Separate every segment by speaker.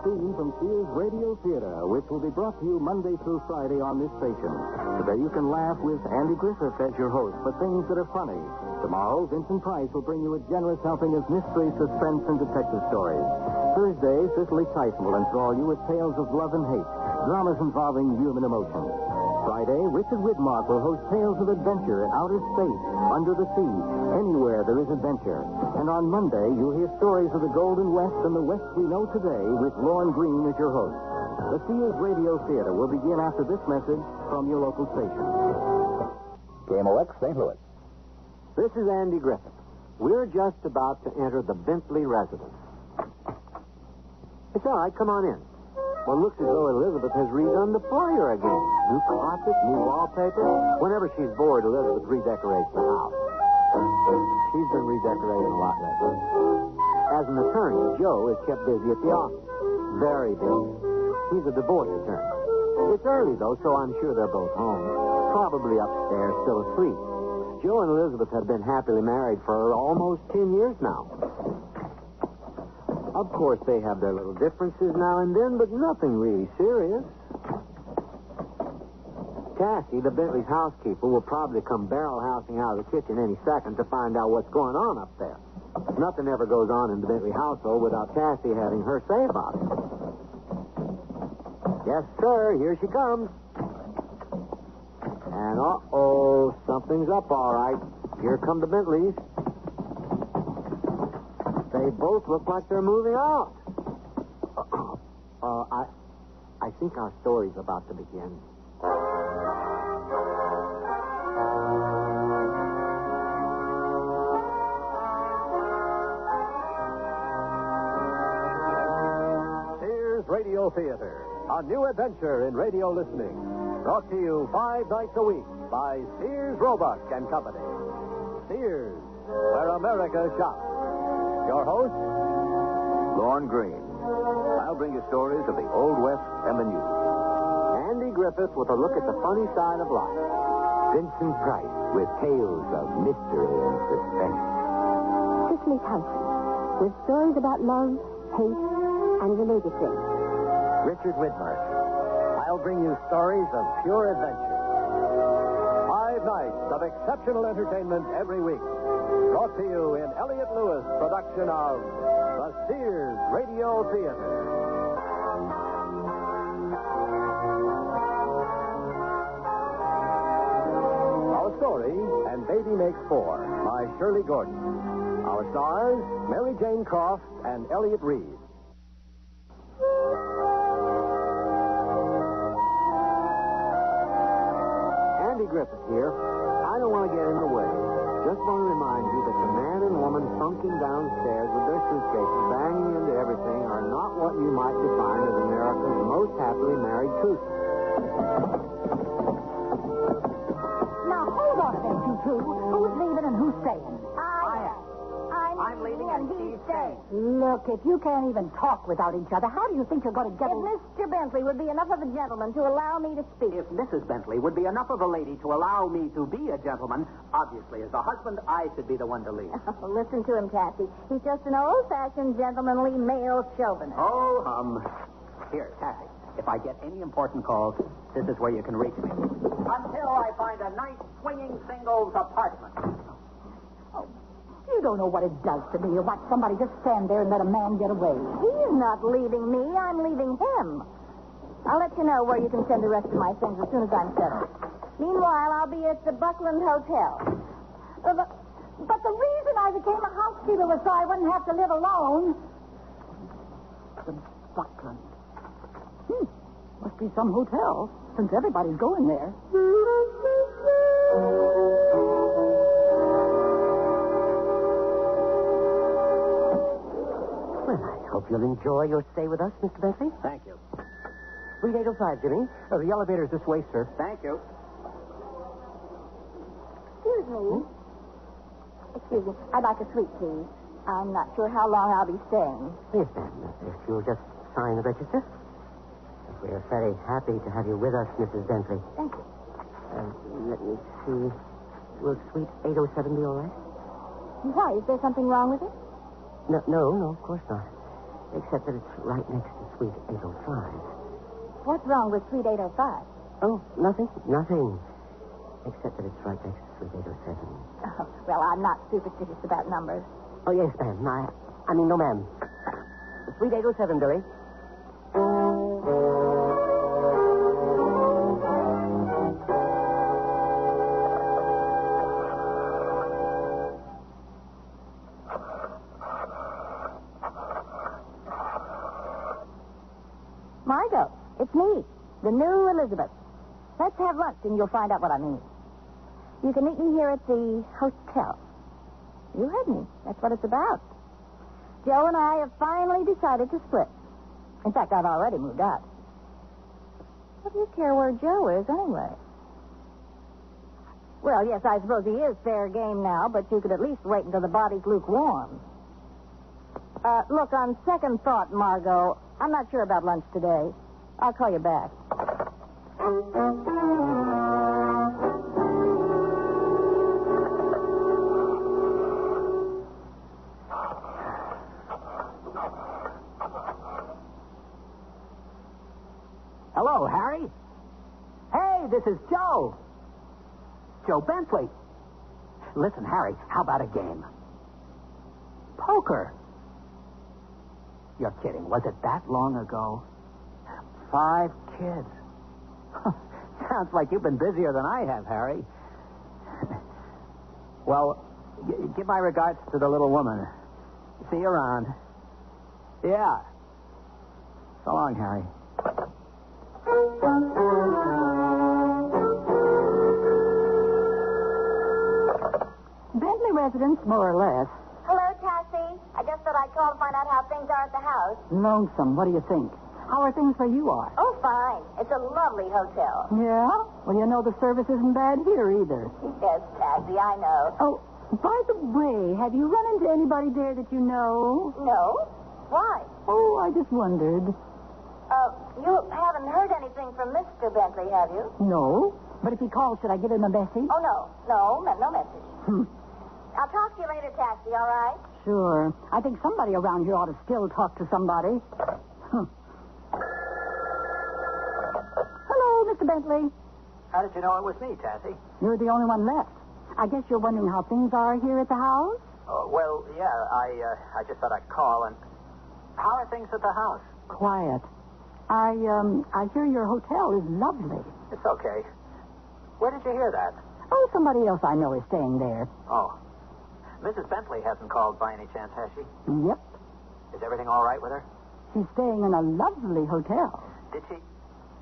Speaker 1: theme from Sears Radio Theater, which will be brought to you Monday through Friday on this station. Today you can laugh with Andy Griffith as your host for things that are funny. Tomorrow, Vincent Price will bring you a generous helping of mystery, suspense, and detective stories. Thursday, Cicely Tyson will enthrall you with tales of love and hate, dramas involving human emotion. Friday, Richard Widmark will host tales of adventure in outer space, under the sea, anywhere there is adventure. And on Monday, you'll hear stories of the Golden West and the West we know today with Lorne Green as your host. The Sears Radio Theater will begin after this message from your local station.
Speaker 2: KMOX, St. Louis.
Speaker 3: This is Andy Griffith. We're just about to enter the Bentley residence. It's all right. Come on in. Well, it looks as though Elizabeth has redone the foyer again. New carpet, new wallpaper. Whenever she's bored, Elizabeth redecorates the house. She's been redecorating a lot lately. As an attorney, Joe is kept busy at the office. Very busy. He's a divorce attorney. It's early, though, so I'm sure they're both home. Probably upstairs, still asleep. Joe and Elizabeth have been happily married for almost 10 years now. Of course, they have their little differences now and then, but nothing really serious. Cassie, the Bentley's housekeeper, will probably come barrel-housing out of the kitchen any second to find out what's going on up there. Nothing ever goes on in the Bentley household without Cassie having her say about it. Yes, sir, here she comes. And, something's up, all right. Here come the Bentleys. They both look like they're moving out. I think our story's about to begin.
Speaker 4: Sears Radio Theater, a new adventure in radio listening. Brought to you 5 nights a week by Sears Roebuck and Company. Sears, where America shops. Your host,
Speaker 1: Lorne Green. I'll bring you stories of the Old West and the New.
Speaker 3: Andy Griffith with a look at the funny side of life. Vincent Price with tales of mystery and suspense.
Speaker 5: Cicely Tyson with stories about love, hate, and related things.
Speaker 4: Richard Widmark. I'll bring you stories of pure adventure. 5 nights of exceptional entertainment every week. Brought to you in Elliott Lewis' production of the Sears Radio Theater. Our story, And Baby Makes Four, by Shirley Gordon. Our stars, Mary Jane Croft and Elliott Reed.
Speaker 3: Andy Griffith here. I don't want to get in the way. Just want to remind you that the man and woman sunking downstairs with their suitcases banging into everything are not what you might define as America's most happily married twosome.
Speaker 5: Now, hold on a minute, you two. Who's leaving and who's staying?
Speaker 6: I am. I'm leaving and he's staying.
Speaker 5: Look, if you can't even talk without each other, how do you think you're going to get...
Speaker 6: If Mr. Bentley would be enough of a gentleman to allow me to speak.
Speaker 7: If Mrs. Bentley would be enough of a lady to allow me to be a gentleman, obviously, as a husband, I should be the one to lead.
Speaker 6: Oh, listen to him, Cassie. He's just an old-fashioned, gentlemanly male chauvinist.
Speaker 7: Oh, Here, Cassie, if I get any important calls, this is where you can reach me. Until I find a nice swinging singles apartment.
Speaker 5: You don't know what it does to me to watch somebody just stand there and let a man get away.
Speaker 6: He's not leaving me. I'm leaving him. I'll let you know where you can send the rest of my things as soon as I'm settled. Meanwhile, I'll be at the Buckland Hotel.
Speaker 5: But the reason I became a housekeeper was so I wouldn't have to live alone. The Buckland. Must be some hotel, since everybody's going there.
Speaker 8: Well, I hope you'll enjoy your stay with us, Mr. Bentley.
Speaker 7: Thank you.
Speaker 8: Suite 805, Jimmy. The elevator's this way, sir.
Speaker 7: Thank you.
Speaker 6: Excuse me. Excuse me. I'd like a suite, please. I'm not sure how long I'll be staying.
Speaker 8: Yes, ma'am. If you'll just sign the register. We're very happy to have you with us, Mrs. Bentley.
Speaker 6: Thank you.
Speaker 8: Let me see. Will suite 807 be all right?
Speaker 6: Why? Is there something wrong with it?
Speaker 8: No, of course not. Except that it's right next to Suite 805.
Speaker 6: What's wrong with Suite 805?
Speaker 8: Oh, nothing. Nothing. Except that it's right next to Suite 807.
Speaker 6: Oh, well, I'm not superstitious about numbers.
Speaker 8: Oh, yes, ma'am. I mean, no, ma'am. Suite 807, Billy.
Speaker 6: Margot, it's me, the new Elizabeth. Let's have lunch and you'll find out what I mean. You can meet me here at the hotel. You heard me. That's what it's about. Joe and I have finally decided to split. In fact, I've already moved out. What do you care where Joe is, anyway? Well, yes, I suppose he is fair game now, but you could at least wait until the body's lukewarm. Look, on second thought, Margot, I'm not sure about lunch today. I'll call you back.
Speaker 7: Hello, Harry. Hey, this is Joe. Joe Bentley. Listen, Harry, how about a game? Poker. You're kidding. Was it that long ago? 5 kids. Sounds like you've been busier than I have, Harry. Well, give my regards to the little woman. See you around. Yeah. So long, Harry.
Speaker 5: Bentley residence, more or less.
Speaker 6: Hello, Tassie. I just thought I'd call to find out how things are at the house.
Speaker 5: Lonesome. What do you think? How are things where you are?
Speaker 6: Oh, fine. It's a lovely hotel.
Speaker 5: Yeah? Well, you know the service isn't bad here either.
Speaker 6: Yes, Tassie, I know.
Speaker 5: Oh, by the way, have you run into anybody there that you know?
Speaker 6: No? Why?
Speaker 5: Oh, I just wondered.
Speaker 6: You haven't heard anything from Mr. Bentley, have you?
Speaker 5: No. But if he calls, should I give him a message?
Speaker 6: Oh, no, no message. I'll talk to you later, Tassie, all right?
Speaker 5: Sure. I think somebody around here ought to still talk to somebody. Hello, Mr. Bentley.
Speaker 7: How did you know it was me, Tassie?
Speaker 5: You're the only one left. I guess you're wondering how things are here at the house?
Speaker 7: Oh, well, yeah, I just thought I'd call and... How are things at the house?
Speaker 5: Quiet. I hear your hotel is lovely.
Speaker 7: It's okay. Where did you hear that?
Speaker 5: Oh, somebody else I know is staying there.
Speaker 7: Oh. Mrs. Bentley hasn't called by any chance, has she?
Speaker 5: Yep.
Speaker 7: Is everything all right with her?
Speaker 5: She's staying in a lovely hotel.
Speaker 7: Did she?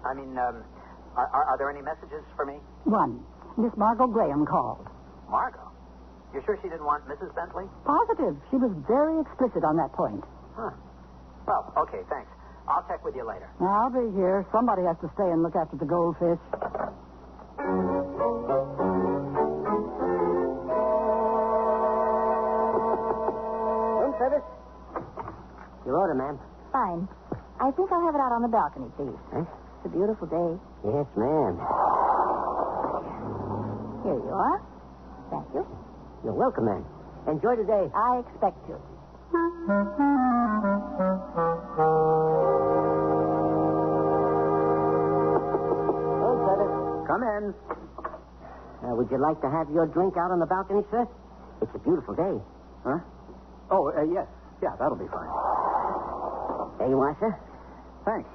Speaker 7: I mean, are there any messages for me?
Speaker 5: One. Miss Margot Graham called.
Speaker 7: Margot? You sure she didn't want Mrs. Bentley?
Speaker 5: Positive. She was very explicit on that point.
Speaker 7: Huh. Well, okay, thanks. I'll check with you later.
Speaker 5: I'll be here. Somebody has to stay and look after the goldfish.
Speaker 8: Room service? Your order, ma'am.
Speaker 6: Fine. I think I'll have it out on the balcony, please.
Speaker 8: Huh?
Speaker 6: It's a beautiful day.
Speaker 8: Yes, ma'am.
Speaker 6: Here you are. Thank you.
Speaker 8: You're welcome, ma'am. Enjoy the day.
Speaker 6: I expect to.
Speaker 8: Room service.
Speaker 7: Come in.
Speaker 8: Would you like to have your drink out on the balcony, sir? It's a beautiful day.
Speaker 7: Huh? Oh, yes. Yeah, that'll be fine.
Speaker 8: There you are, sir.
Speaker 7: Thanks.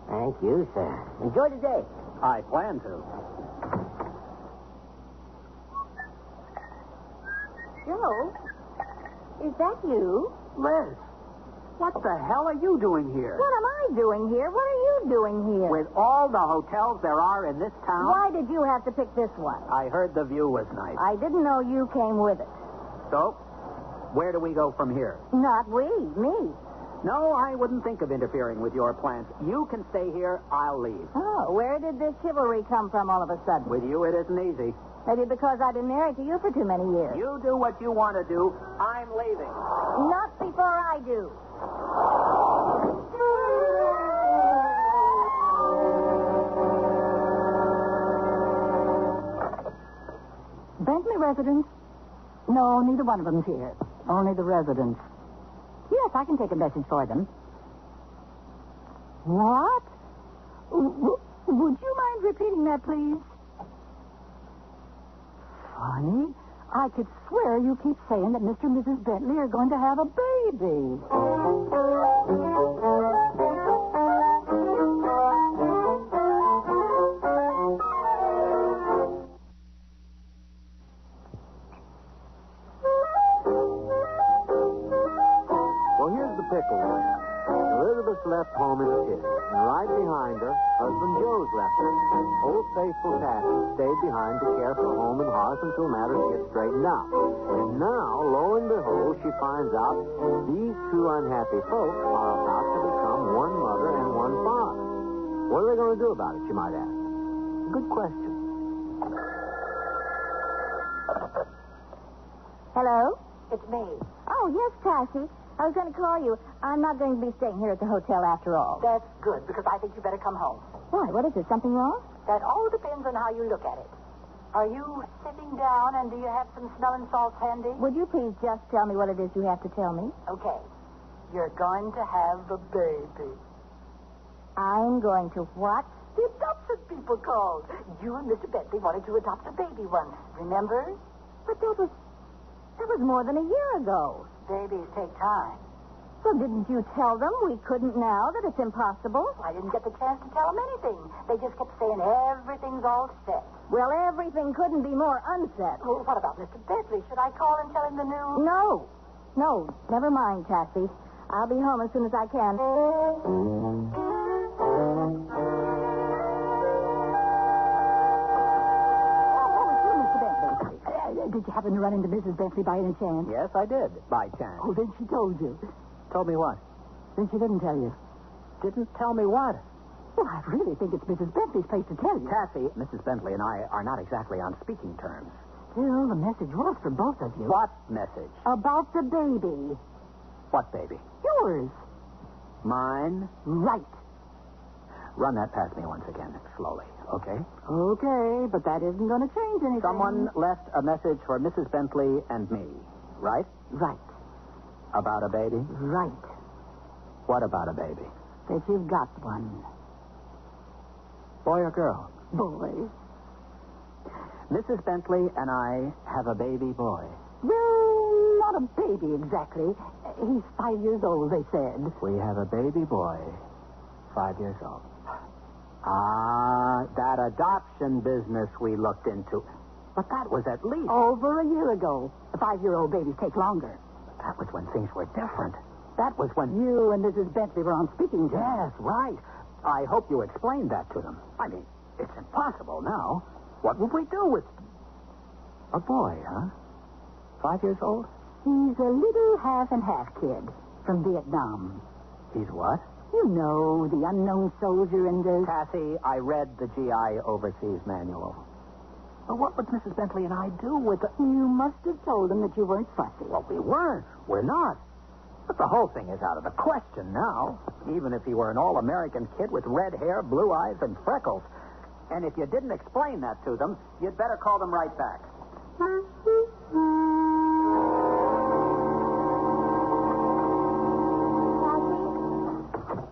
Speaker 8: Thank you, sir. Enjoy the day.
Speaker 7: I plan to.
Speaker 6: Joe, is that you?
Speaker 7: Liz, what the hell are you doing here?
Speaker 6: What am I doing here? What are you doing here?
Speaker 7: With all the hotels there are in this town?
Speaker 6: Why did you have to pick this one?
Speaker 7: I heard the view was nice.
Speaker 6: I didn't know you came with it.
Speaker 7: So, where do we go from here?
Speaker 6: Not we, me.
Speaker 7: No, I wouldn't think of interfering with your plans. You can stay here. I'll leave.
Speaker 6: Oh, where did this chivalry come from all of a sudden?
Speaker 7: With you, it isn't easy.
Speaker 6: Maybe because I've been married to you for too many years.
Speaker 7: You do what you want to do. I'm leaving.
Speaker 6: Not before I do.
Speaker 5: Bentley residence? No, neither one of them's here. Only the residents. Yes, I can take a message for them. What? Would you mind repeating that, please? Funny. I could swear you keep saying that Mr. and Mrs. Bentley are going to have a baby.
Speaker 3: Well, here's the pickle. Elizabeth's left home in a pit, and right behind her, husband Joe's left her. Old faithful Cassie stayed behind to care for home and hearth until matters get straightened out. And now, lo and behold, she finds out these two unhappy folk are about to become one mother and one father. What are they going to do about it, you might ask? Good question.
Speaker 6: Hello?
Speaker 5: It's me.
Speaker 6: Oh, yes, Cassie. I was going to call you. I'm not going to be staying here at the hotel after all.
Speaker 5: That's good, because I think you better come home.
Speaker 6: Why? What is it? Something wrong?
Speaker 5: That all depends on how you look at it. Are you sitting down, and do you have some smelling salts handy?
Speaker 6: Would you please just tell me what it is you have to tell me?
Speaker 5: Okay. You're going to have a baby.
Speaker 6: I'm going to what?
Speaker 5: The adoption people called. You and Mr. Bentley wanted to adopt a baby once, remember?
Speaker 6: But that was more than a year ago.
Speaker 5: Babies take time.
Speaker 6: So didn't you tell them we couldn't now, that it's impossible?
Speaker 5: I didn't get the chance to tell them anything. They just kept saying everything's all set.
Speaker 6: Well, everything couldn't be more unset.
Speaker 5: Well, what about Mr. Bentley? Should I call and tell him the news?
Speaker 6: No, never mind, Cassie. I'll be home as soon as I can.
Speaker 5: Did you happen to run into Mrs. Bentley by any chance?
Speaker 7: Yes, I did, by chance.
Speaker 5: Oh, then she told you.
Speaker 7: Told me what?
Speaker 5: Then she didn't tell you.
Speaker 7: Didn't tell me what?
Speaker 5: Well, I really think it's Mrs. Bentley's place to tell you.
Speaker 7: Cassie, Mrs. Bentley and I are not exactly on speaking terms.
Speaker 5: Still, the message was for both of you.
Speaker 7: What message?
Speaker 5: About the baby.
Speaker 7: What baby?
Speaker 5: Yours.
Speaker 7: Mine?
Speaker 5: Right.
Speaker 7: Run that past me once again, slowly, okay?
Speaker 5: Okay, but that isn't going to change anything.
Speaker 7: Someone left a message for Mrs. Bentley and me, right?
Speaker 5: Right.
Speaker 7: About a baby?
Speaker 5: Right.
Speaker 7: What about a baby?
Speaker 5: That you've got one.
Speaker 7: Boy or girl?
Speaker 5: Boy.
Speaker 7: Mrs. Bentley and I have a baby boy.
Speaker 5: Well, not a baby exactly. He's 5 years old, they said.
Speaker 7: We have a baby boy, 5 years old. Ah, that adoption business we looked into. But that was at least...
Speaker 5: Over a year ago. The 5-year-old babies take longer.
Speaker 7: That was when things were different. That was when...
Speaker 5: You and Mrs. Bentley were on speaking terms.
Speaker 7: Yes, right. I hope you explained that to them. I mean, it's impossible now. What would we do with... A boy, huh? 5 years old?
Speaker 5: He's a little half and half kid from Vietnam.
Speaker 7: He's what?
Speaker 5: You know, the unknown soldier and the...
Speaker 7: Cassie, I read the GI Overseas Manual. Well, what would Mrs. Bentley and I do with the...
Speaker 5: You must have told him that you weren't fussy.
Speaker 7: Well, we weren't. We're not. But the whole thing is out of the question now. Even if he were an all-American kid with red hair, blue eyes, and freckles. And if you didn't explain that to them, you'd better call them right back.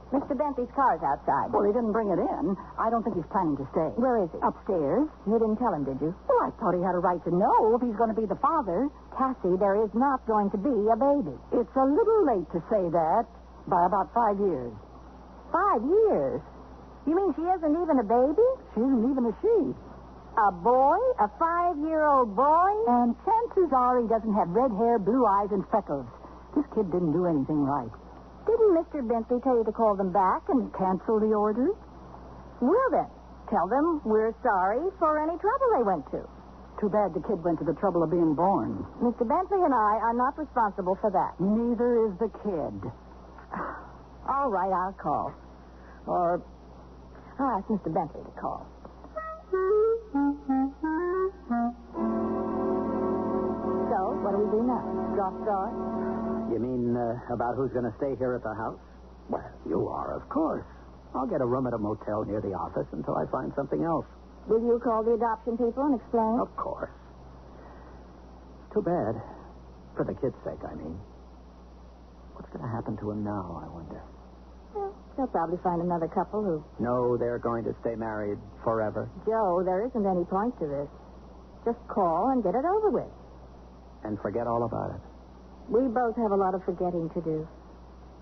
Speaker 6: Mr. Bentley's car's outside.
Speaker 5: Well, he didn't bring it in. I don't think he's planning to stay.
Speaker 6: Where is he?
Speaker 5: Upstairs.
Speaker 6: You didn't tell him, did you?
Speaker 5: Well, I thought he had a right to know if he's going to be the father.
Speaker 6: Cassie, there is not going to be a baby.
Speaker 5: It's a little late to say that. By about 5 years.
Speaker 6: 5 years? You mean she isn't even a baby?
Speaker 5: She isn't even a she.
Speaker 6: A boy? A 5-year-old boy?
Speaker 5: And chances are he doesn't have red hair, blue eyes, and freckles. This kid didn't do anything right.
Speaker 6: Didn't Mr. Bentley tell you to call them back and
Speaker 5: cancel the orders?
Speaker 6: Well, then, tell them we're sorry for any trouble they went to.
Speaker 5: Too bad the kid went to the trouble of being born.
Speaker 6: Mr. Bentley and I are not responsible for that.
Speaker 5: Neither is the kid.
Speaker 6: All right, I'll call. Or I'll ask Mr. Bentley to call. So, what do we do now? Drop straws?
Speaker 7: You mean about who's going to stay here at the house? Well, you are, of course. I'll get a room at a motel near the office until I find something else.
Speaker 6: Will you call the adoption people and explain?
Speaker 7: Of course. Too bad. For the kid's sake, I mean. What's going to happen to him now, I wonder?
Speaker 6: Well, They'll probably find another couple who...
Speaker 7: No, they're going to stay married forever.
Speaker 6: Joe, there isn't any point to this. Just call and get it over with.
Speaker 7: And forget all about it.
Speaker 6: We both have a lot of forgetting to do.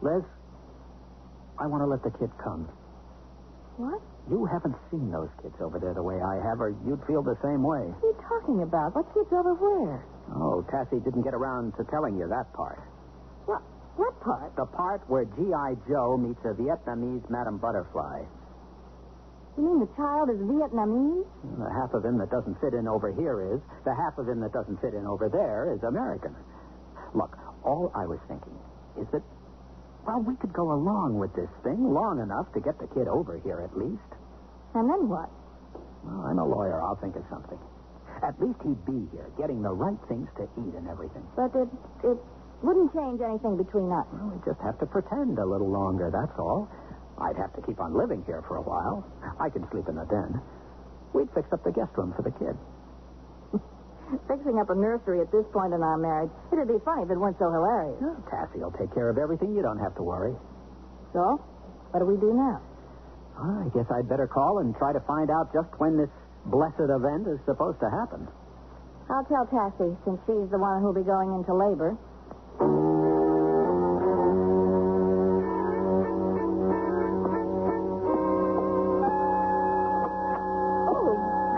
Speaker 7: Liz, I want to let the kid come.
Speaker 6: What?
Speaker 7: You haven't seen those kids over there the way I have, or you'd feel the same way.
Speaker 6: What are you talking about? What kids over where?
Speaker 7: Oh, Tassie didn't get around to telling you that part.
Speaker 6: What part?
Speaker 7: The part where G.I. Joe meets a Vietnamese Madame Butterfly.
Speaker 6: You mean the child is Vietnamese?
Speaker 7: The half of him that doesn't fit in over here is. The half of him that doesn't fit in over there is American. Look, all I was thinking is that, well, we could go along with this thing long enough to get the kid over here at least.
Speaker 6: And then what?
Speaker 7: Well, I'm a lawyer. I'll think of something. At least he'd be here, getting the right things to eat and everything.
Speaker 6: But it wouldn't change anything between us.
Speaker 7: Well, we just have to pretend a little longer, that's all. I'd have to keep on living here for a while. I can sleep in the den. We'd fix up the guest room for the kid.
Speaker 6: Fixing up a nursery at this point in our marriage, it'd be funny if it weren't so hilarious.
Speaker 7: Oh, Tassie will take care of everything. You don't have to worry.
Speaker 6: So, what do we do now?
Speaker 7: I guess I'd better call and try to find out just when this blessed event is supposed to happen.
Speaker 6: I'll tell Tassie, since she's the one who'll be going into labor.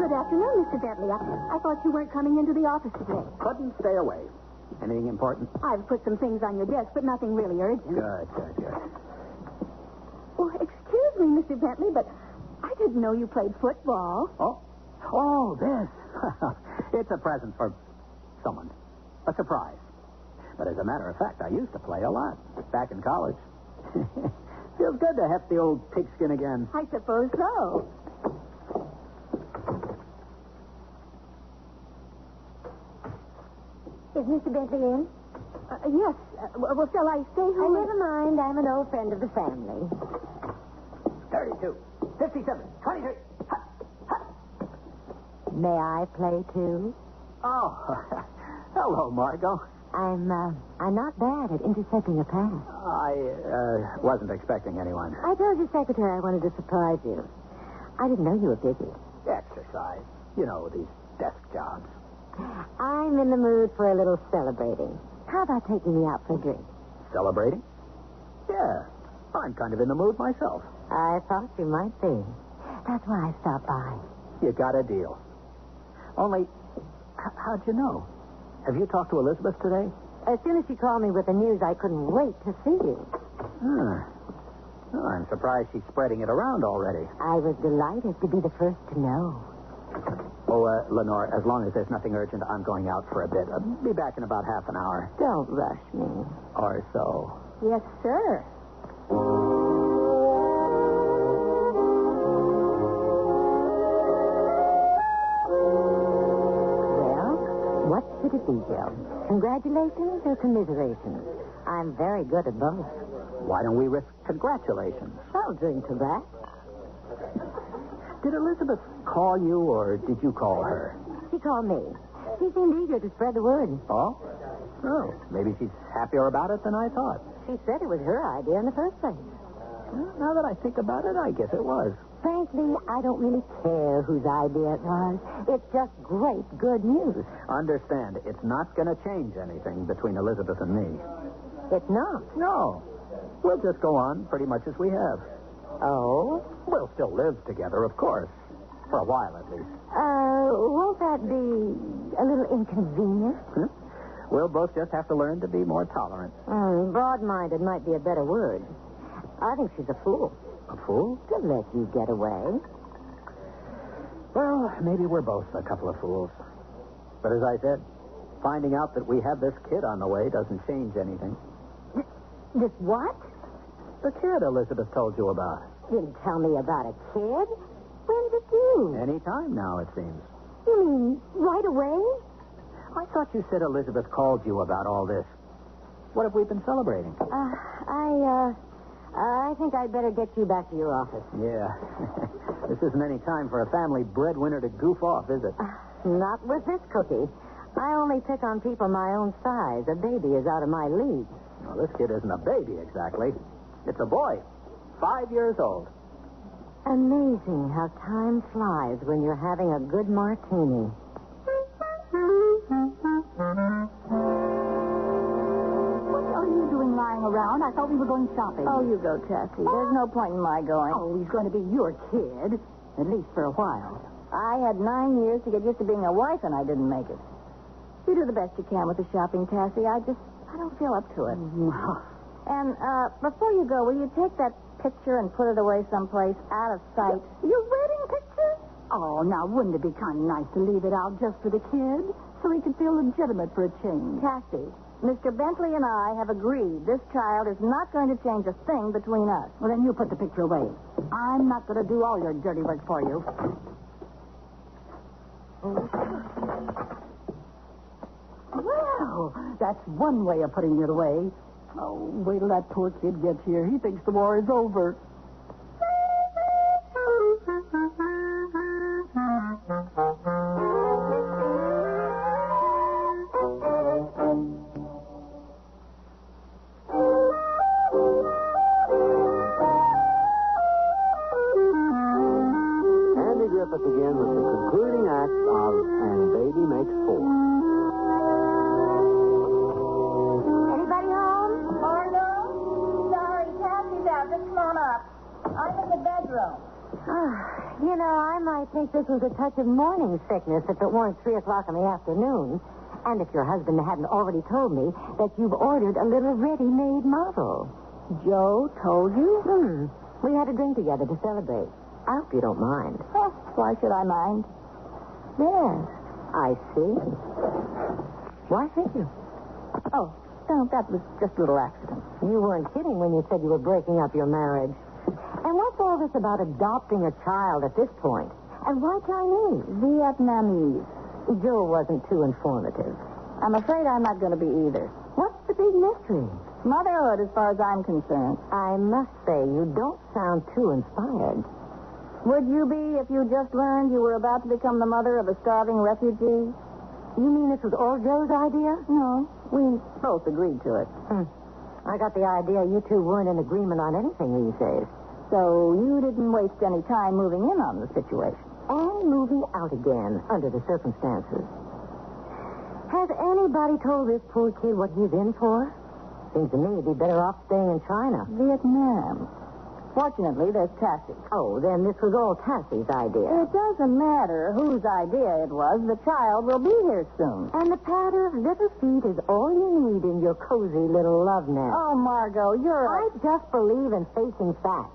Speaker 5: Afternoon, Mr. Bentley. I thought you weren't coming into the office today.
Speaker 7: Couldn't stay away. Anything important?
Speaker 5: I've put some things on your desk, but nothing really urgent.
Speaker 7: Good.
Speaker 5: Well, excuse me, Mr. Bentley, but I didn't know you played football.
Speaker 7: Oh, this. It's a present for someone. A surprise. But as a matter of fact, I used to play a lot back in college. Feels good to heft the old pigskin again.
Speaker 5: I suppose so. Is Mr. Bentley in? Yes. Well, shall I stay home?
Speaker 6: Never mind. I'm an old friend of the family.
Speaker 7: 32, 57, 23.
Speaker 6: May I play, too?
Speaker 7: Oh, hello, Margot.
Speaker 6: I'm not bad at intercepting a pass.
Speaker 7: I wasn't expecting anyone.
Speaker 6: I told your secretary I wanted to surprise you. I didn't know you were busy.
Speaker 7: Exercise. You know, these desk jobs.
Speaker 6: I'm in the mood for a little celebrating. How about taking me out for a drink?
Speaker 7: Celebrating? Yeah, I'm kind of in the mood myself.
Speaker 6: I thought you might be. That's why I stopped by.
Speaker 7: You got a deal. Only, how'd you know? Have you talked to Elizabeth today?
Speaker 6: As soon as she called me with the news, I couldn't wait to see you.
Speaker 7: Oh, I'm surprised she's spreading it around already.
Speaker 6: I was delighted to be the first to know.
Speaker 7: Oh, Lenore, as long as there's nothing urgent, I'm going out for a bit. I'll be back in about half an hour.
Speaker 6: Don't rush me.
Speaker 7: Or so.
Speaker 5: Yes, sir.
Speaker 6: Well, what should it be, Joe? Congratulations or commiserations? I'm very good at both.
Speaker 7: Why don't we risk congratulations?
Speaker 6: I'll drink to that.
Speaker 7: Did Elizabeth call you, or did you call her?
Speaker 6: She called me. She seemed eager to spread the word.
Speaker 7: Oh? Oh, maybe she's happier about it than I thought.
Speaker 6: She said it was her idea in the first place.
Speaker 7: Well, now that I think about it, I guess it was.
Speaker 6: Frankly, I don't really care whose idea it was. It's just great, good news.
Speaker 7: Understand, it's not going to change anything between Elizabeth and me.
Speaker 6: It's not.
Speaker 7: No. We'll just go on pretty much as we have.
Speaker 6: Oh?
Speaker 7: We'll still live together, of course. For a while, at least.
Speaker 6: Won't that be a little inconvenient?
Speaker 7: We'll both just have to learn to be more tolerant.
Speaker 6: Broad-minded might be a better word. I think she's a fool.
Speaker 7: A fool?
Speaker 6: To let you get away.
Speaker 7: Well, maybe we're both a couple of fools. But as I said, finding out that we have this kid on the way doesn't change anything.
Speaker 6: This what?
Speaker 7: The kid Elizabeth told you about.
Speaker 6: Didn't tell me about a kid. When's it due?
Speaker 7: Any time now, it seems.
Speaker 6: You mean right away?
Speaker 7: I thought you said Elizabeth called you about all this. What have we been celebrating?
Speaker 6: I think I'd better get you back to your office.
Speaker 7: Yeah. This isn't any time for a family breadwinner to goof off, is it?
Speaker 6: Not with this cookie. I only pick on people my own size. A baby is out of my league.
Speaker 7: Well, this kid isn't a baby, exactly. It's a boy. 5 years old.
Speaker 8: Amazing how time flies when you're having a good martini.
Speaker 5: What are you doing lying around? I thought we were going shopping.
Speaker 6: Oh, you go, Tessie. There's no point in my going.
Speaker 5: Oh, he's going to be your kid, at least for a while.
Speaker 6: I had 9 years to get used to being a wife, and I didn't make it. You do the best you can with the shopping, Tessie. I don't feel up to it. And before you go, will you take that picture and put it away someplace out of sight?
Speaker 5: Your wedding picture? Oh, now, wouldn't it be kind of nice to leave it out just for the kid? So he could feel legitimate for a change.
Speaker 6: Cassie, Mr. Bentley and I have agreed this child is not going to change a thing between us.
Speaker 5: Well, then you put the picture away. I'm not going to do all your dirty work for you. Well, that's one way of putting it away. Oh, wait till that poor kid gets here. He thinks the war is over.
Speaker 3: Andy Griffith again with the concluding act of And Baby Makes Four.
Speaker 6: Anybody home? Margo? Sorry, Cassie's out. Just come on up. I'm in the bedroom.
Speaker 8: You know, I might think this was a touch of morning sickness if it weren't 3 o'clock in the afternoon. And if your husband hadn't already told me that you've ordered a little ready-made model.
Speaker 6: Joe told you?
Speaker 8: We had a drink together to celebrate. I hope you don't mind.
Speaker 6: Oh, why should I mind?
Speaker 8: Yes, I see. Why should you?
Speaker 6: Oh, no, that was just a little accident.
Speaker 8: You weren't kidding when you said you were breaking up your marriage. And what's all this about adopting a child at this point? And why Chinese?
Speaker 6: Vietnamese.
Speaker 8: Joe wasn't too informative.
Speaker 6: I'm afraid I'm not going to be either.
Speaker 8: What's the big mystery?
Speaker 6: Motherhood, as far as I'm concerned.
Speaker 8: I must say, you don't sound too inspired.
Speaker 6: Would you be if you just learned you were about to become the mother of a starving refugee?
Speaker 8: You mean this was all Joe's idea?
Speaker 6: No, we both agreed to it.
Speaker 8: I got the idea you two weren't in agreement on anything these days.
Speaker 6: So you didn't waste any time moving in on the situation.
Speaker 8: And moving out again under the circumstances. Has anybody told this poor kid what he's in for? Seems to me he'd be better off staying in China.
Speaker 6: Vietnam. Fortunately, there's Cassie.
Speaker 8: Oh, then this was all Cassie's idea.
Speaker 6: It doesn't matter whose idea it was. The child will be here soon.
Speaker 8: And the patter of little feet is all you need in your cozy little love nest.
Speaker 6: Oh, Margot,
Speaker 8: I just believe in facing facts.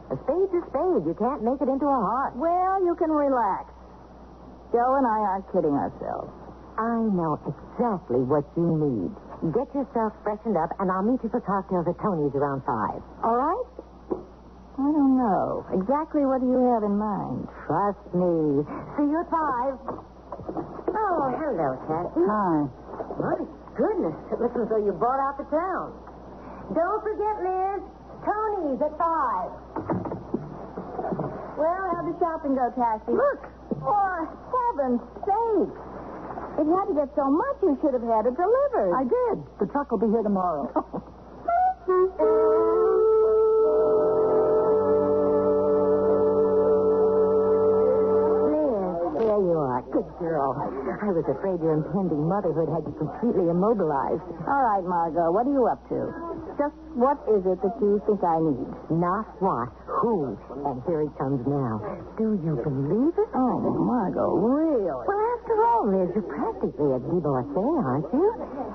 Speaker 8: A spade's a spade. You can't make it into a heart.
Speaker 6: Well, you can relax. Joe and I aren't kidding ourselves.
Speaker 8: I know exactly what you need. Get yourself freshened up, and I'll meet you for cocktails at Tony's around 5. All right?
Speaker 6: I don't know. Exactly what do you have in mind?
Speaker 8: Trust me. See you at 5. Oh, hello, Cassie.
Speaker 6: Hi.
Speaker 8: My goodness. It looks as though you bought out the town. Don't forget, Liz. Tony's at 5.
Speaker 6: Well, how'd the shopping go, Cassie?
Speaker 5: Look!
Speaker 6: For heaven's sake. It had to get so much you should have had it delivered.
Speaker 5: I did. The truck will be here tomorrow.
Speaker 8: There you are. Good girl. I was afraid your impending motherhood had you completely immobilized.
Speaker 6: All right, Margot, what are you up to? Just what is it that you think I need?
Speaker 8: Not what, who. And here he comes now. Do you believe it?
Speaker 6: Oh, Margot, really?
Speaker 8: Well, after all, Liz, you're practically a divorcee, aren't you?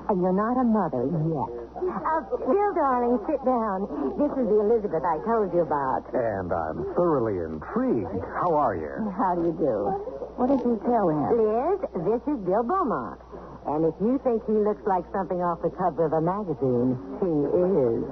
Speaker 8: And you're not a mother yet. Bill, darling, sit down. This is the Elizabeth I told you about.
Speaker 2: And I'm thoroughly intrigued. How are you?
Speaker 6: How do you do? What did you tell him?
Speaker 8: Liz, this is Bill Beaumont. And if you think he looks like something off the cover of a magazine, he is.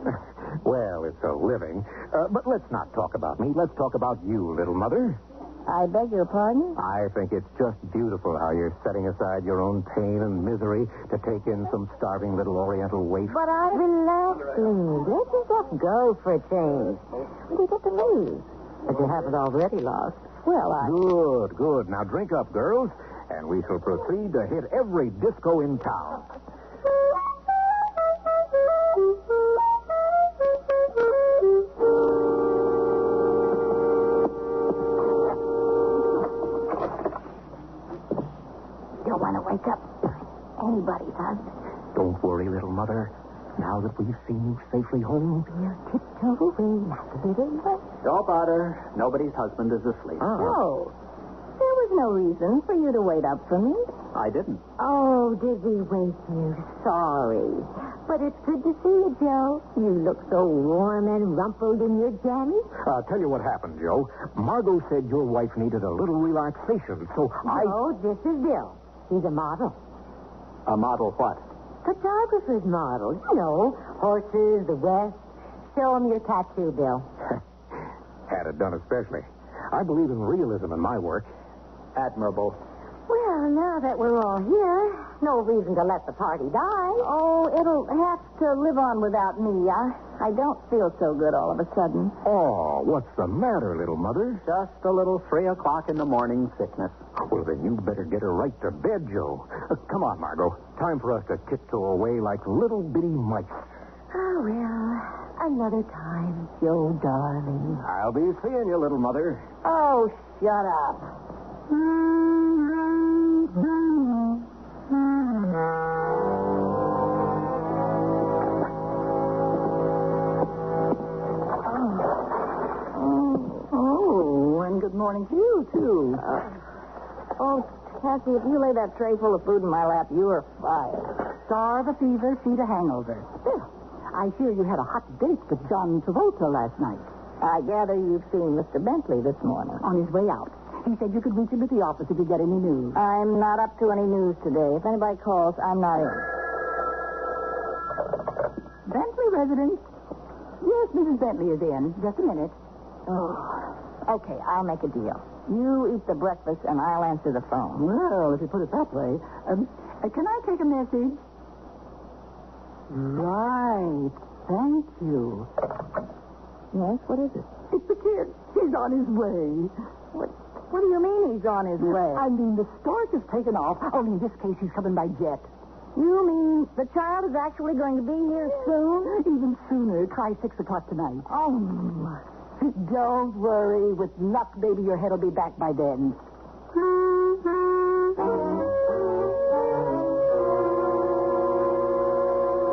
Speaker 2: Well, it's a living. But let's not talk about me. Let's talk about you, little mother.
Speaker 6: I beg your pardon?
Speaker 2: I think it's just beautiful how you're setting aside your own pain and misery to take in some starving little oriental waif.
Speaker 8: But relax, Liz. Let yourself go for a change. What do you get to lose? If you haven't already lost.
Speaker 6: Well,
Speaker 2: Good. Now drink up, girls, and we shall proceed to hit every disco in town.
Speaker 6: don't want to wake up anybody's husband.
Speaker 2: Don't worry, little mother. Now that we've seen you safely home.
Speaker 8: We'll tiptoe away like a little way.
Speaker 7: Don't bother. Nobody's husband is asleep.
Speaker 6: Oh, there was no reason for you to wait up for me.
Speaker 7: I didn't.
Speaker 8: Oh, did we wake you? Sorry. But it's good to see you, Joe. You look so warm and rumpled in your jammies.
Speaker 2: I'll tell you what happened, Joe. Margot said your wife needed a little relaxation, so
Speaker 8: No, this is Bill. He's a model.
Speaker 7: A model what?
Speaker 8: Photographer's model. You know, horses, the West. Show him your tattoo, Bill.
Speaker 2: Had it done especially. I believe in realism in my work.
Speaker 7: Admirable.
Speaker 8: Well, now that we're all here, no reason to let the party die.
Speaker 6: Oh, it'll have to live on without me. I don't feel so good all of a sudden.
Speaker 2: Oh, what's the matter, little mother?
Speaker 7: Just a little 3 o'clock in the morning sickness.
Speaker 2: Well, then you better get her right to bed, Joe. Come on, Margot. Time for us to tiptoe away like little bitty mice.
Speaker 8: Oh, well, another time, Joe, darling.
Speaker 2: I'll be seeing you, little mother.
Speaker 6: Oh, shut up. Oh, and good morning to you, too. Cassie, if you lay that tray full of food in my lap, you are fired.
Speaker 5: Starve a fever, feed a hangover. Bill, I hear you had a hot date with John Travolta last night.
Speaker 6: I gather you've seen Mr. Bentley this morning.
Speaker 5: On his way out. He said you could reach him at the office if you get any news.
Speaker 6: I'm not up to any news today. If anybody calls, I'm not in.
Speaker 5: Bentley residence? Yes, Mrs. Bentley is in. Just a minute.
Speaker 6: Oh. Okay, I'll make a deal. You eat the breakfast, and I'll answer the phone.
Speaker 5: Well, if you put it that way. Can I take a message? Right. Thank you.
Speaker 6: Yes, what is it?
Speaker 5: It's the kid. He's on his way.
Speaker 6: What do you mean he's on his way?
Speaker 5: I mean, the stork is taken off. Only in this case, he's coming by jet.
Speaker 6: You mean the child is actually going to be here soon?
Speaker 5: Even sooner. Try 6 o'clock tonight.
Speaker 6: Oh,
Speaker 5: don't worry. With luck, baby, your head will be back by then.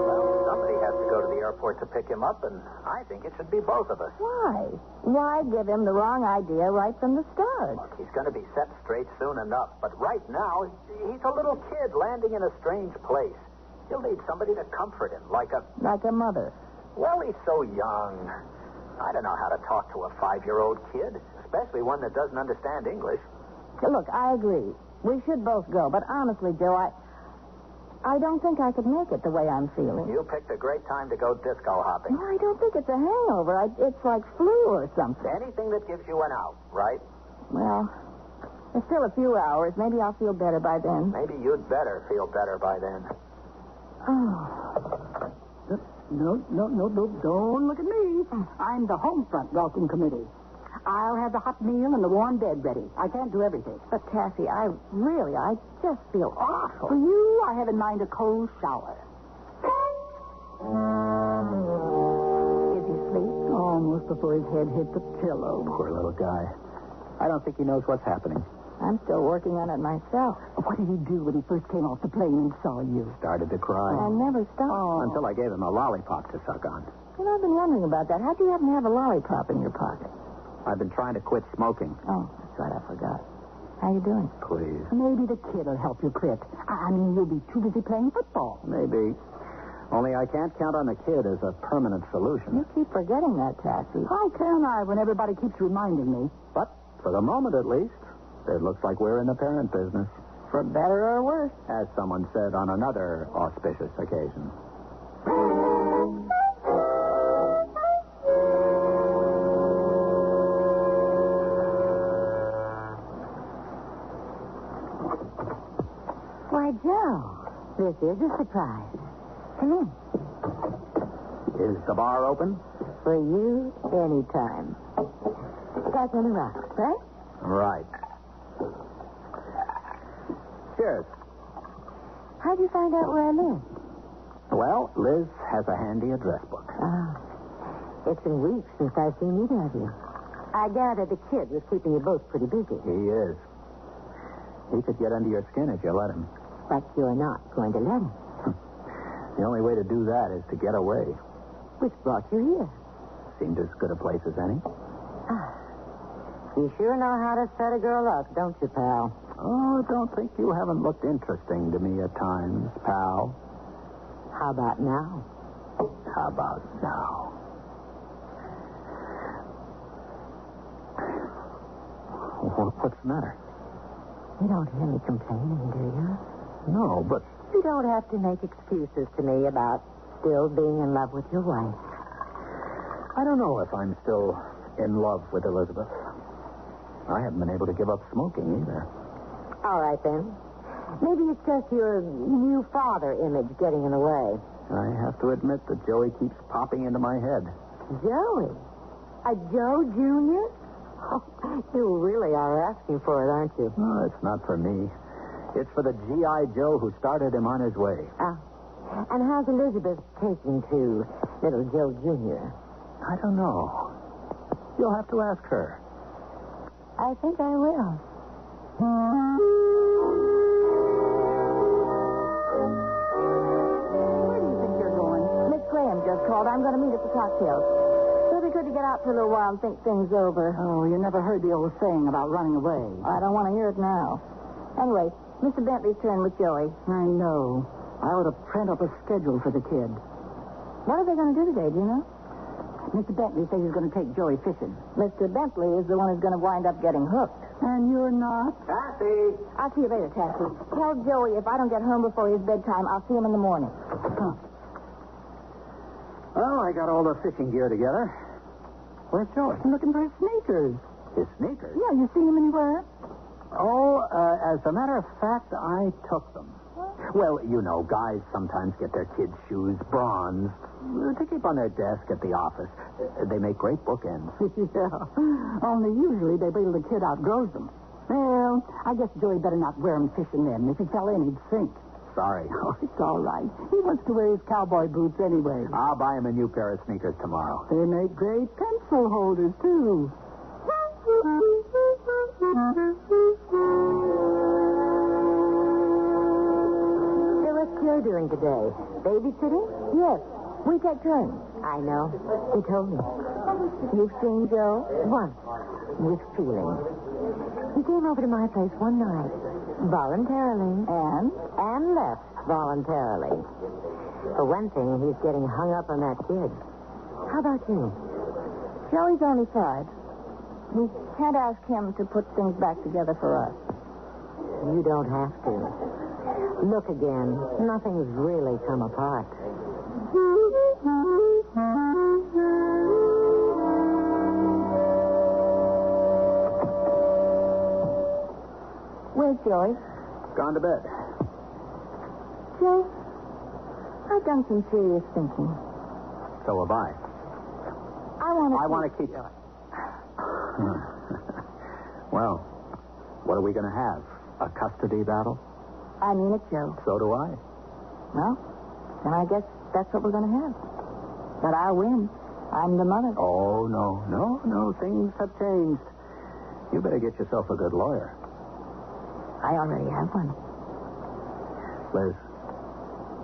Speaker 7: Well, somebody has to go to the airport to pick him up, and I think it should be both of us.
Speaker 6: why? Why give him the wrong idea right from the start?
Speaker 7: Look, he's going to be set straight soon enough, but right now, he's a little kid landing in a strange place. He'll need somebody to comfort him, like a
Speaker 6: mother.
Speaker 7: Well, he's so young. I don't know how to talk to a 5-year-old kid, especially one that doesn't understand English.
Speaker 6: Look, I agree. We should both go, but honestly, Joe, I don't think I could make it the way I'm feeling.
Speaker 7: You picked a great time to go disco hopping.
Speaker 6: No, I don't think it's a hangover. It's like flu or something.
Speaker 7: Anything that gives you an out, right?
Speaker 6: Well, there's still a few hours. Maybe I'll feel better by then.
Speaker 7: Maybe you'd better feel better by then.
Speaker 6: Oh.
Speaker 5: No, don't look at me. I'm the home front welcome committee. I'll have the hot meal and the warm bed ready. I can't do everything.
Speaker 6: But, Cassie, I just feel awful.
Speaker 5: For you, I have in mind a cold shower.
Speaker 6: Is he asleep?
Speaker 5: Almost before his head hit the pillow.
Speaker 7: Poor little guy. I don't think he knows what's happening.
Speaker 6: I'm still working on it myself.
Speaker 5: What did he do when he first came off the plane and saw you?
Speaker 7: Started to cry.
Speaker 6: I never stopped.
Speaker 7: Until I gave him a lollipop to suck on.
Speaker 6: You know, I've been wondering about that. How'd you happen to have a lollipop in your pocket?
Speaker 7: I've been trying to quit smoking.
Speaker 6: Oh, that's right. I forgot. How you doing?
Speaker 7: Please.
Speaker 5: Maybe the kid will help you quit. I mean, you'll be too busy playing football.
Speaker 7: Maybe. Only I can't count on the kid as a permanent solution.
Speaker 6: You keep forgetting that, Cassie.
Speaker 5: How can I when everybody keeps reminding me?
Speaker 7: But for the moment, at least, it looks like we're in the parent business.
Speaker 6: For better or worse.
Speaker 7: As someone said on another auspicious occasion.
Speaker 8: Why, Joe, this is a surprise. Come in.
Speaker 7: Is the bar open?
Speaker 8: For you, anytime. That's on the rocks, right?
Speaker 7: Right. Cheers.
Speaker 8: How'd you find out where I live?
Speaker 7: Well, Liz has a handy address book.
Speaker 8: It's been weeks since I've seen either of you. I gather the kid was keeping you both pretty busy.
Speaker 7: He is. He could get under your skin if you let him.
Speaker 8: But you're not going to let him.
Speaker 7: The only way to do that is to get away.
Speaker 8: Which brought you here?
Speaker 7: Seemed as good a place as any.
Speaker 8: You sure know how to set a girl up, don't you, pal?
Speaker 7: Oh, don't think you haven't looked interesting to me at times, pal.
Speaker 8: How about now?
Speaker 7: How about now? What's the matter?
Speaker 8: You don't hear me complaining, do you?
Speaker 7: No, but...
Speaker 8: You don't have to make excuses to me about still being in love with your wife.
Speaker 7: I don't know if I'm still in love with Elizabeth. I haven't been able to give up smoking either.
Speaker 8: All right, then. Maybe it's just your new father image getting in the way.
Speaker 7: I have to admit that Joey keeps popping into my head.
Speaker 8: Joey? A Joe Jr.? Oh, you really are asking for it, aren't you?
Speaker 7: No, it's not for me. It's for the G.I. Joe who started him on his way.
Speaker 8: And how's Elizabeth taking to little Joe Jr.?
Speaker 7: I don't know. You'll have to ask her.
Speaker 8: I think I will.
Speaker 5: Where do you think you're going?
Speaker 6: Miss Graham just called. I'm going to meet at the cocktails. It'll be good to get out for a little while and think things over.
Speaker 5: Oh, you never heard the old saying about running away.
Speaker 6: I don't want to hear it now. Anyway, Mr. Bentley's turn with Joey.
Speaker 5: I know. I ought to print up a schedule for the kid.
Speaker 6: What are they going to do today, do you know?
Speaker 5: Mr. Bentley says he's going to take Joey fishing.
Speaker 6: Mr. Bentley is the one who's going to wind up getting hooked.
Speaker 5: And you're not?
Speaker 7: Kathy!
Speaker 6: I'll see you later, Tassie. Tell Joey if I don't get home before his bedtime, I'll see him in the morning.
Speaker 5: Huh.
Speaker 7: Well, I got all the fishing gear together. Where's Joey?
Speaker 5: I'm looking for his sneakers.
Speaker 7: His sneakers?
Speaker 5: Yeah, you seen him anywhere?
Speaker 7: Oh, as a matter of fact, I took them. Well, you know, guys sometimes get their kids' shoes bronzed to keep on their desk at the office. They make great bookends.
Speaker 5: Yeah. Only usually they wait till the kid outgrows them. Well, I guess Joey better not wear them fishing then. If he fell in, he'd sink.
Speaker 7: Sorry.
Speaker 5: Oh, it's all right. He wants to wear his cowboy boots anyway.
Speaker 7: I'll buy him a new pair of sneakers tomorrow.
Speaker 5: They make great pencil holders, too.
Speaker 8: So what's Joe doing today? Babysitting?
Speaker 6: Yes, we take turns.
Speaker 8: I know. He told me.
Speaker 6: You've seen Joe?
Speaker 8: Once. With feeling. He came over to my place one night. Voluntarily. And left voluntarily. For one thing, he's getting hung up on that kid. How about you?
Speaker 6: Joey's only 5. We can't ask him to put things back together for us.
Speaker 8: You don't have to. Look again. Nothing's really come apart.
Speaker 6: Where's Joey?
Speaker 7: Gone to bed.
Speaker 6: Joe, I've done some serious thinking.
Speaker 7: So have I.
Speaker 6: I
Speaker 7: want to keep... Well, what are we going to have? A custody battle?
Speaker 6: I mean it, Joe.
Speaker 7: So do I.
Speaker 6: Well, then I guess that's what we're going to have. But I'll win. I'm the mother.
Speaker 7: Oh, no. Things have changed. You better get yourself a good lawyer.
Speaker 6: I already have one.
Speaker 7: Liz,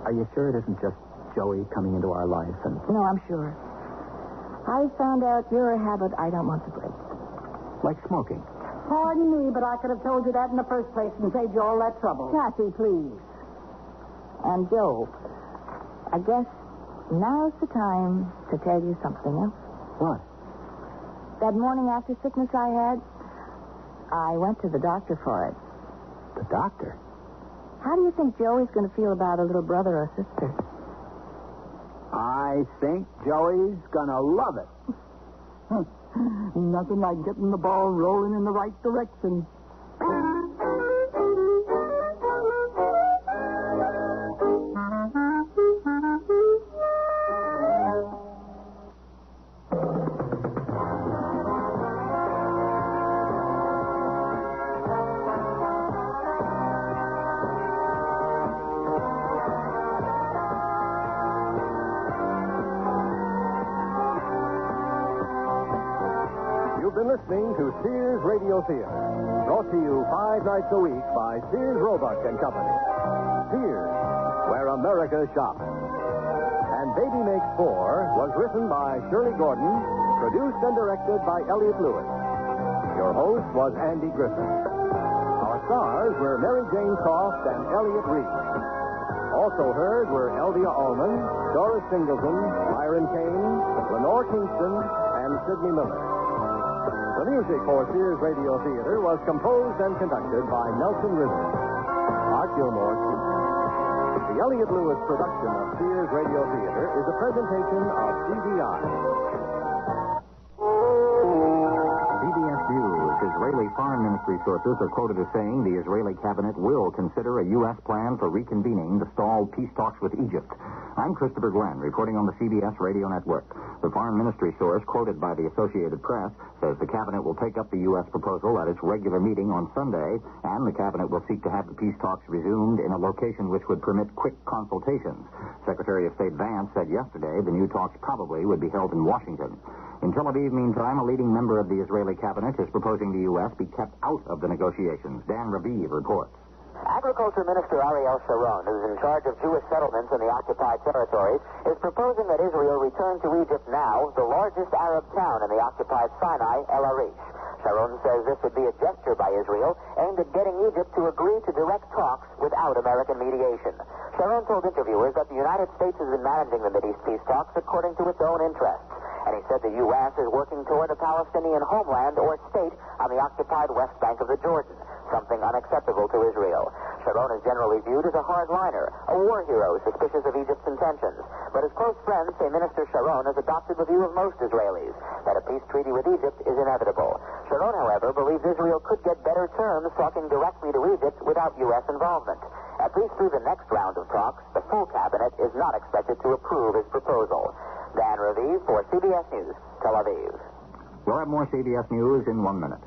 Speaker 7: are you sure it isn't just Joey coming into our life and...
Speaker 6: No, I'm sure. I found out you're a habit I don't want to break.
Speaker 7: like smoking?
Speaker 5: Pardon me, but I could have told you that in the first place and saved you all that trouble.
Speaker 6: Kathy, please. And Joe, I guess now's the time to tell you something else.
Speaker 7: What?
Speaker 6: That morning after sickness I had, I went to the doctor for it.
Speaker 7: The doctor?
Speaker 6: How do you think Joey's going to feel about a little brother or sister?
Speaker 7: I think Joey's gonna love it.
Speaker 5: Nothing like getting the ball rolling in the right direction.
Speaker 4: You've been listening to Sears Radio Theater, brought to you 5 nights a week by Sears Roebuck and Company. Sears, where America shops. And Baby Makes 4 was written by Shirley Gordon, produced and directed by Elliot Lewis. Your host was Andy Griffith. Our stars were Mary Jane Croft and Elliot Reed. Also heard were Elvia Allman, Doris Singleton, Myron Kane, Lenore Kingston, and Sidney Miller. The music for Sears Radio Theater was composed and conducted by Nelson Riddle. Art Gilmore speaks. The Elliot Lewis production of Sears Radio Theater is a presentation of CBI.
Speaker 1: CBS News. Israeli Foreign Ministry sources are quoted as saying the Israeli cabinet will consider a U.S. plan for reconvening the stalled peace talks with Egypt. I'm Christopher Glenn, reporting on the CBS radio network. The Foreign Ministry source, quoted by the Associated Press, says the cabinet will take up the U.S. proposal at its regular meeting on Sunday, and the cabinet will seek to have the peace talks resumed in a location which would permit quick consultations. Secretary of State Vance said yesterday the new talks probably would be held in Washington. In Tel Aviv, meantime, a leading member of the Israeli cabinet is proposing the U.S. be kept out of the negotiations. Dan Raviv reports.
Speaker 9: Agriculture Minister Ariel Sharon, who's in charge of Jewish settlements in the occupied territories, is proposing that Israel return to Egypt now, the largest Arab town in the occupied Sinai, El Arish. Sharon says this would be a gesture by Israel aimed at getting Egypt to agree to direct talks without American mediation. Sharon told interviewers that the United States has been managing the Mideast peace talks according to its own interests. And he said the U.S. is working toward a Palestinian homeland or state on the occupied West Bank of the Jordan, something unacceptable to Israel. Sharon is generally viewed as a hardliner, a war hero suspicious of Egypt's intentions. But his close friends say Minister Sharon has adopted the view of most Israelis, that a peace treaty with Egypt is inevitable. Sharon, however, believes Israel could get better terms talking directly to Egypt without U.S. involvement. At least through the next round of talks, the full cabinet is not expected to approve his proposal. Dan Raviv for CBS News, Tel Aviv.
Speaker 1: We'll have more CBS News in 1 minute.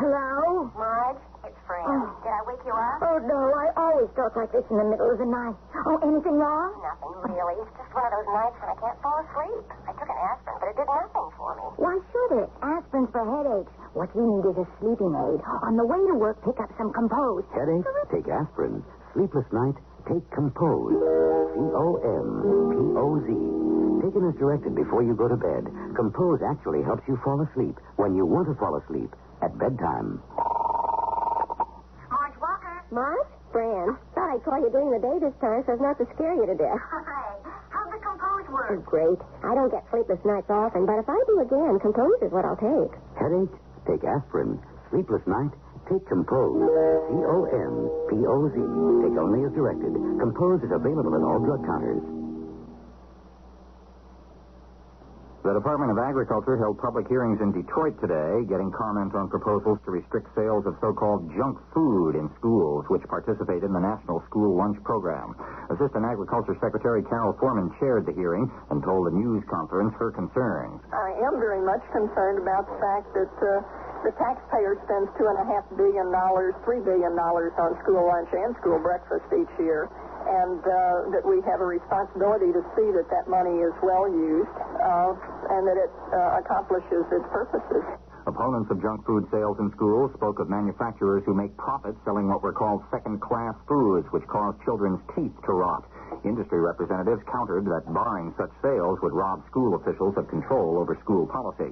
Speaker 6: Hello?
Speaker 10: Marge, it's Fran. Did I wake you up?
Speaker 6: Oh, no, I always talk like this in the middle of the night. Oh, anything wrong?
Speaker 10: Nothing, really. It's just one of those nights when I can't fall asleep. I took an aspirin, but it did nothing for me.
Speaker 6: Why should it? Aspirin's for headaches. What you need is a sleeping aid. On the way to work, pick up some Compose.
Speaker 2: Headache? Take aspirin. Sleepless night? Take Compose. Compoz. Taken as directed before you go to bed, Compose actually helps you fall asleep when you want to fall asleep at bedtime.
Speaker 10: Marge Walker.
Speaker 6: Marge? Fran. Thought I'd call you during the day this time so as not to scare you to death.
Speaker 10: Hi. How's the Compose work?
Speaker 6: Oh, great. I don't get sleepless nights often, but if I do again, Compose is what I'll take.
Speaker 2: Headache? Take aspirin. Sleepless night? Take Compose. Compoz. Take only as directed. Compose is available at all drug counters.
Speaker 1: The Department of Agriculture held public hearings in Detroit today, getting comment on proposals to restrict sales of so-called junk food in schools, which participate in the National School Lunch Program. Assistant Agriculture Secretary Carol Foreman chaired the hearing and told the news conference her concerns.
Speaker 11: I am very much concerned about the fact that the taxpayer spends $2.5 billion, $3 billion on school lunch and school breakfast each year, and that we have a responsibility to see that that money is well used and that it accomplishes its purposes.
Speaker 1: Opponents of junk food sales in schools spoke of manufacturers who make profits selling what were called second-class foods, which cause children's teeth to rot. Industry representatives countered that barring such sales would rob school officials of control over school policy.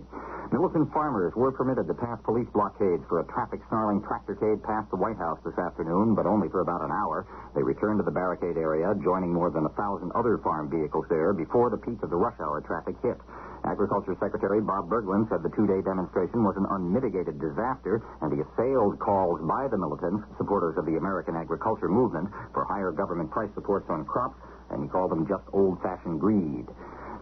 Speaker 1: Militant farmers were permitted to pass police blockades for a traffic-snarling tractorcade past the White House this afternoon, but only for about an hour. They returned to the barricade area, joining more than 1,000 other farm vehicles there before the peak of the rush hour traffic hit. Agriculture Secretary Bob Berglund said the two-day demonstration was an unmitigated disaster, and he assailed calls by the militants, supporters of the American agriculture movement, for higher government price supports on crops, and he called them just old-fashioned greed.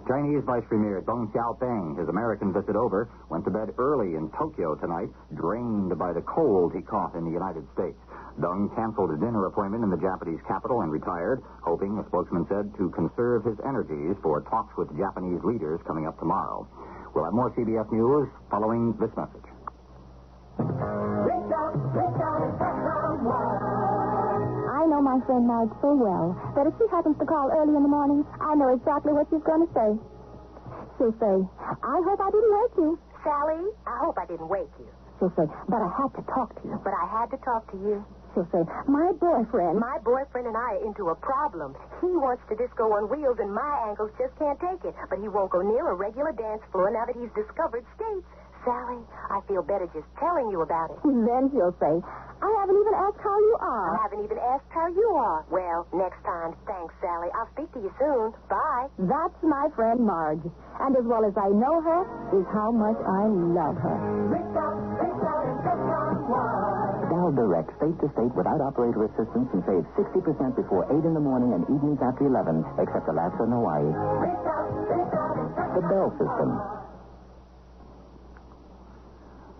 Speaker 1: Chinese Vice Premier Deng Xiaoping, his American visit over, went to bed early in Tokyo tonight, drained by the cold he caught in the United States. Deng canceled a dinner appointment in the Japanese capital and retired, hoping, a spokesman said, to conserve his energies for talks with Japanese leaders coming up tomorrow. We'll have more CBS News following this message.
Speaker 6: I know my friend Marge so well that if she happens to call early in the morning, I know exactly what she's going to say. She'll say, I hope I didn't wake you.
Speaker 10: Sally, I hope I didn't wake you.
Speaker 6: She'll say, but I had to talk to you.
Speaker 10: But I had to talk to you.
Speaker 6: She'll say, my boyfriend
Speaker 10: and I are into a problem. He wants to disco on wheels, and my ankles just can't take it. But he won't go near a regular dance floor now that he's discovered skates. Sally, I feel better just telling you about it.
Speaker 6: Then she'll say, I haven't even asked how you are.
Speaker 10: I haven't even asked how you are. Well, next time. Thanks, Sally. I'll speak to you soon. Bye.
Speaker 6: That's my friend Marge. And as well as I know her is how much I love her.
Speaker 1: Dial direct state to state without operator assistance and save 60% before 8 in the morning and evenings after 11, except Alaska and Hawaii. The Bell System.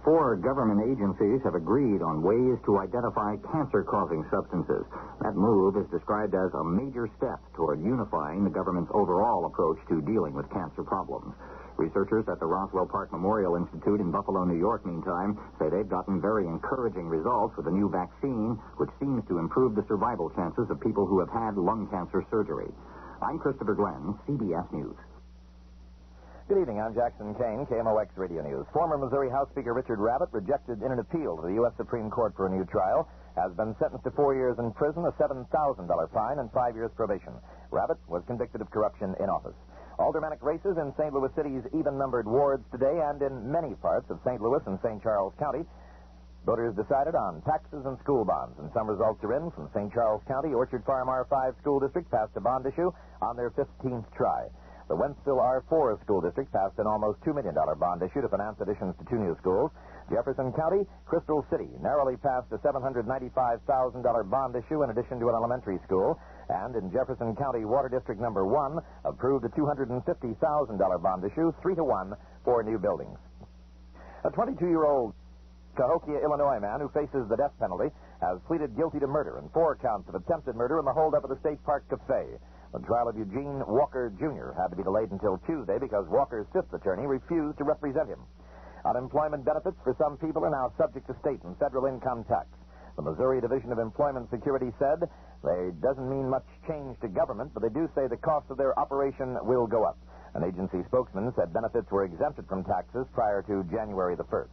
Speaker 1: 4 government agencies have agreed on ways to identify cancer-causing substances. That move is described as a major step toward unifying the government's overall approach to dealing with cancer problems. Researchers at the Roswell Park Memorial Institute in Buffalo, New York, meantime, say they've gotten very encouraging results with a new vaccine, which seems to improve the survival chances of people who have had lung cancer surgery. I'm Christopher Glenn, CBS News.
Speaker 4: Good evening. I'm Jackson Kane, KMOX Radio News. Former Missouri House Speaker Richard Rabbitt, rejected in an appeal to the U.S. Supreme Court for a new trial, has been sentenced to 4 years in prison, a $7,000 fine, and 5 years probation. Rabbitt was convicted of corruption in office. Aldermanic races in St. Louis City's even-numbered wards today, and in many parts of St. Louis and St. Charles County, voters decided on taxes and school bonds, and some results are in. From St. Charles County, Orchard Farm R5 School District passed a bond issue on their 15th try. The Wentzville R4 School District passed an almost $2 million bond issue to finance additions to 2 new schools. Jefferson County, Crystal City narrowly passed a $795,000 bond issue in addition to an elementary school. And in Jefferson County, Water District Number 1 approved a $250,000 bond issue, 3-1, for new buildings. A 22-year-old Cahokia, Illinois man who faces the death penalty has pleaded guilty to murder and 4 counts of attempted murder in the holdup at the State Park Cafe. The trial of Eugene Walker, Jr. had to be delayed until Tuesday because Walker's 5th attorney refused to represent him. Unemployment benefits for some people are now subject to state and federal income tax. The Missouri Division of Employment Security said they doesn't mean much change to government, but they do say the cost of their operation will go up. An agency spokesman said benefits were exempted from taxes prior to January the 1st.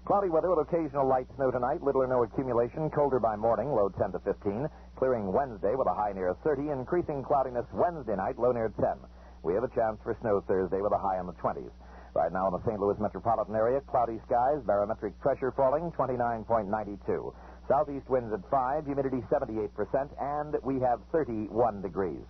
Speaker 4: Cloudy weather with occasional light snow tonight, little or no accumulation, colder by morning, low 10 to 15. Clearing Wednesday with a high near 30, increasing cloudiness Wednesday night, low near 10. We have a chance for snow Thursday with a high in the 20s. Right now in the St. Louis metropolitan area, cloudy skies, barometric pressure falling, 29.92. Southeast winds at 5, humidity 78%, and we have 31 degrees.